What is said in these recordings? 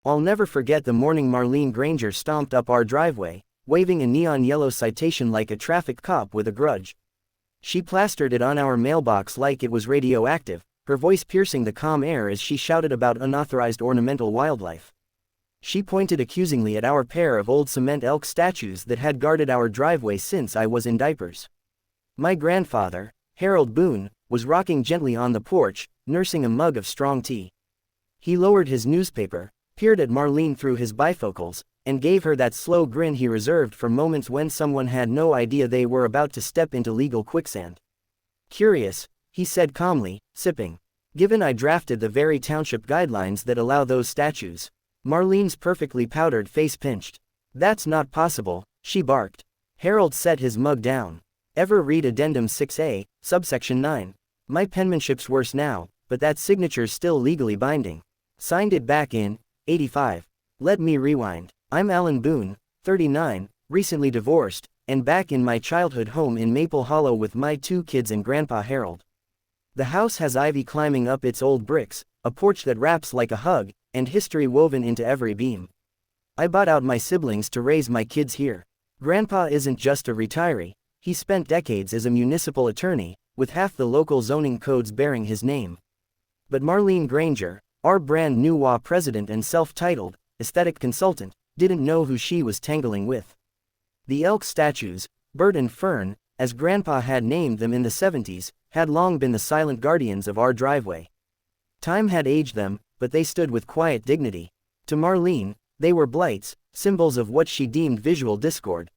I'll never forget the morning Marlene Granger stomped up our driveway, waving a neon yellow citation like a traffic cop with a grudge. She plastered it on our mailbox like it was radioactive, her voice piercing the calm air as she shouted about unauthorized ornamental wildlife. She pointed accusingly at our pair of old cement elk statues that had guarded our driveway since I was in diapers. My grandfather, Harold Boone, was rocking gently on the porch, nursing a mug of strong tea. He lowered his newspaper, peered at Marlene through his bifocals, and gave her that slow grin he reserved for moments when someone had no idea they were about to step into legal quicksand. "Curious," he said calmly, sipping. "Given I drafted the very township guidelines that allow those statues." Marlene's perfectly powdered face pinched. "That's not possible," she barked. Harold set his mug down. "Ever read Addendum 6A, subsection 9? My penmanship's worse now, but that signature's still legally binding. Signed it back in '85. Let me rewind. I'm Alan Boone, 39, recently divorced, and back in my childhood home in Maple Hollow with my 2 kids and Grandpa Harold. The house has ivy climbing up its old bricks, a porch that wraps like a hug, and history woven into every beam. I bought out my siblings to raise my kids here. Grandpa isn't just a retiree, he spent decades as a municipal attorney, with half the local zoning codes bearing his name. But Marlene Granger, our brand new HOA president and self-titled aesthetic consultant, didn't know who she was tangling with. The elk statues, Bert and Fern, as Grandpa had named them in the 70s, had long been the silent guardians of our driveway. Time had aged them, but they stood with quiet dignity. To Marlene, they were blights, symbols of what she deemed visual discord.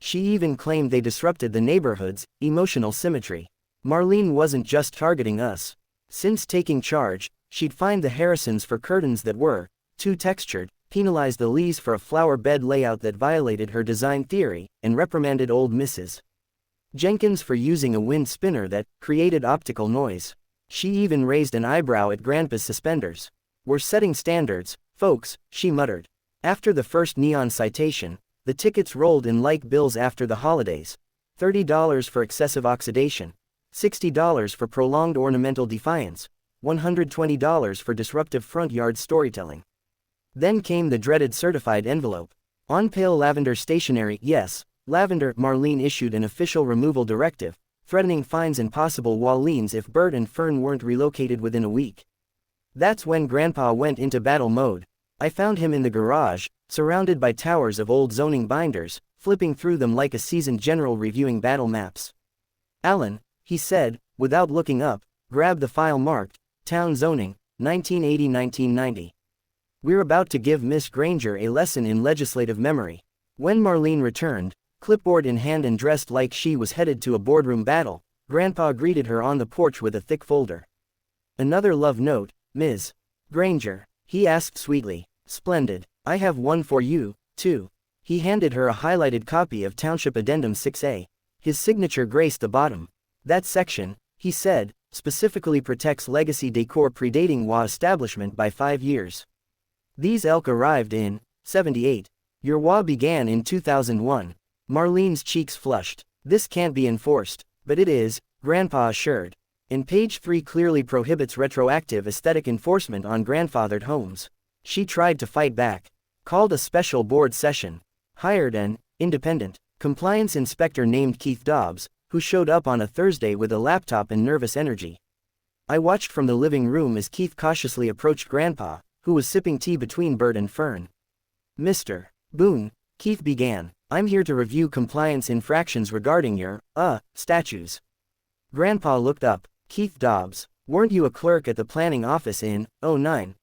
She even claimed they disrupted the neighborhood's emotional symmetry. Marlene wasn't just targeting us. Since taking charge, she'd fined the Harrisons for curtains that were too textured, penalized the Lees for a flower bed layout that violated her design theory, and reprimanded old Mrs. Jenkins for using a wind spinner that created optical noise. She even raised an eyebrow at Grandpa's suspenders. "We're setting standards, folks," she muttered. After the first neon citation, the tickets rolled in like bills after the holidays. $30 for excessive oxidation, $60 for prolonged ornamental defiance, $120 for disruptive front yard storytelling. Then came the dreaded certified envelope. On pale lavender stationery, yes, lavender, Marlene issued an official removal directive, threatening fines and possible wall liens if Bert and Fern weren't relocated within a week. That's when Grandpa went into battle mode. I found him in the garage, surrounded by towers of old zoning binders, flipping through them like a seasoned general reviewing battle maps. "Alan," he said, without looking up, "grab the file marked, Town Zoning, 1980-1990. We're about to give Miss Granger a lesson in legislative memory." When Marlene returned, clipboard in hand and dressed like she was headed to a boardroom battle, Grandpa greeted her on the porch with a thick folder. "Another love note, Ms. Granger?" he asked sweetly. "Splendid. I have one for you, too." He handed her a highlighted copy of Township Addendum 6A. His signature graced the bottom. "That section," he said, "specifically protects legacy decor predating HOA establishment by 5 years. These elk arrived in '78. Your HOA began in 2001. Marlene's cheeks flushed. "This can't be enforced." "But it is," Grandpa assured. "And page 3 clearly prohibits retroactive aesthetic enforcement on grandfathered homes." She tried to fight back. Called a special board session. Hired an independent compliance inspector named Keith Dobbs, who showed up on a Thursday with a laptop and nervous energy. I watched from the living room as Keith cautiously approached Grandpa, who was sipping tea between Bert and Fern. "Mr. Boone," Keith began, "I'm here to review compliance infractions regarding your, statues." Grandpa looked up. "Keith Dobbs, weren't you a clerk at the planning office in '09?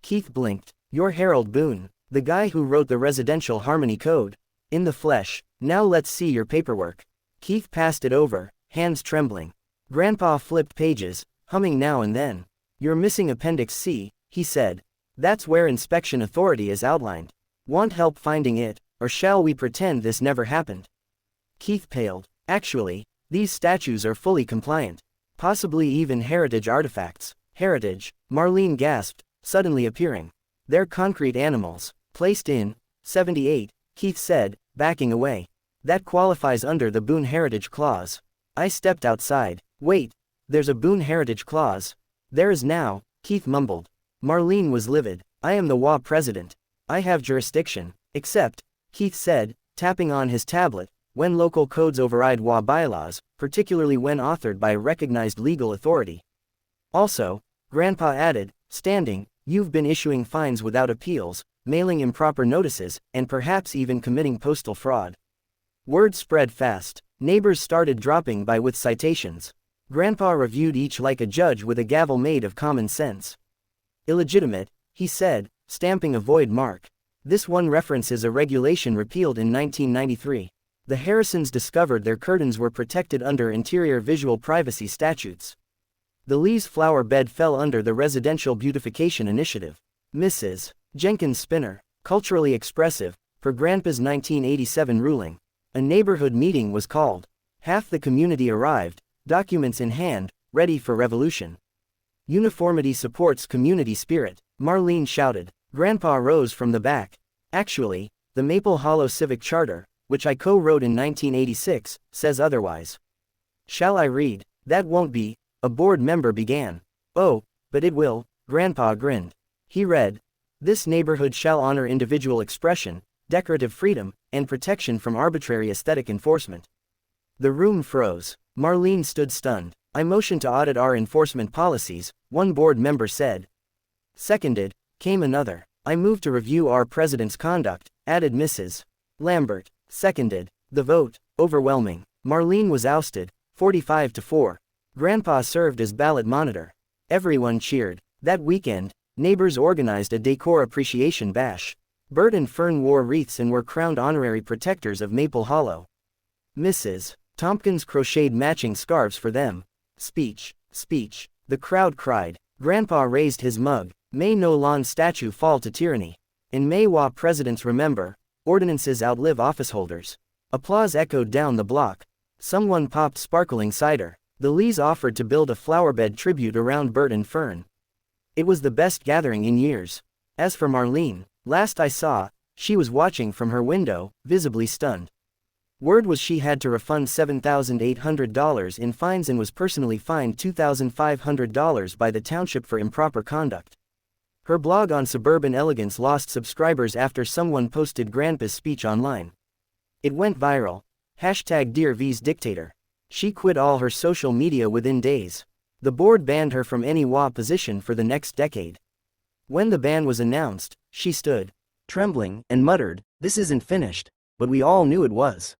Keith blinked. "You're Harold Boone, the guy who wrote the Residential Harmony Code." "In the flesh. Now let's see your paperwork." Keith passed it over, hands trembling. Grandpa flipped pages, humming now and then. "You're missing Appendix C," he said. "That's where inspection authority is outlined. Want help finding it, or shall we pretend this never happened?" Keith paled. "Actually, these statues are fully compliant. Possibly even heritage artifacts." "Heritage," Marlene gasped, suddenly appearing. "They're concrete animals, placed in '78, Keith said, backing away. "That qualifies under the Boone Heritage Clause." I stepped outside. "Wait, there's a Boone Heritage Clause?" "There is now," Keith mumbled. Marlene was livid. I am the HOA president. I have jurisdiction. Except, Keith said, tapping on his tablet, when local codes override HOA bylaws, particularly when authored by a recognized legal authority. Also, Grandpa added, standing, you've been issuing fines without appeals, mailing improper notices, and perhaps even committing postal fraud. Word spread fast. Neighbors started dropping by with citations. Grandpa reviewed each like a judge with a gavel made of common sense. Illegitimate, he said, stamping a void mark. This one references a regulation repealed in 1993. The Harrisons discovered their curtains were protected under interior visual privacy statutes. The Lee's flower bed fell under the Residential Beautification Initiative. Mrs. Jenkins Spinner, culturally expressive, per Grandpa's 1987 ruling. A neighborhood meeting was called. Half the community arrived, documents in hand, ready for revolution. Uniformity supports community spirit, Marlene shouted. Grandpa rose from the back. Actually, the Maple Hollow Civic Charter, which I co-wrote in 1986, says otherwise. Shall I read? That won't be, a board member began. Oh, but it will, Grandpa grinned. He read, this neighborhood shall honor individual expression, decorative freedom, and protection from arbitrary aesthetic enforcement. The room froze. Marlene stood stunned. I motion to audit our enforcement policies, one board member said. Seconded, came another. I move to review our president's conduct, added Mrs. Lambert. Seconded. The vote, overwhelming. Marlene was ousted, 45-4. Grandpa served as ballot monitor. Everyone cheered. That weekend, neighbors organized a decor appreciation bash. Bert and Fern wore wreaths and were crowned honorary protectors of Maple Hollow. Mrs. Tompkins crocheted matching scarves for them. Speech, speech. The crowd cried. Grandpa raised his mug. May no lawn statue fall to tyranny. In May HOA presidents remember, ordinances outlive officeholders. Applause echoed down the block. Someone popped sparkling cider. The Lees offered to build a flowerbed tribute around Bert and Fern. It was the best gathering in years. As for Marlene, last I saw, she was watching from her window, visibly stunned. Word was she had to refund $7,800 in fines and was personally fined $2,500 by the township for improper conduct. Her blog on suburban elegance lost subscribers after someone posted Grandpa's speech online. It went viral. #Dear V's Dictator. She quit all her social media within days. The board banned her from any HOA position for the next decade. When the ban was announced, she stood, trembling, and muttered, "This isn't finished," but we all knew it was.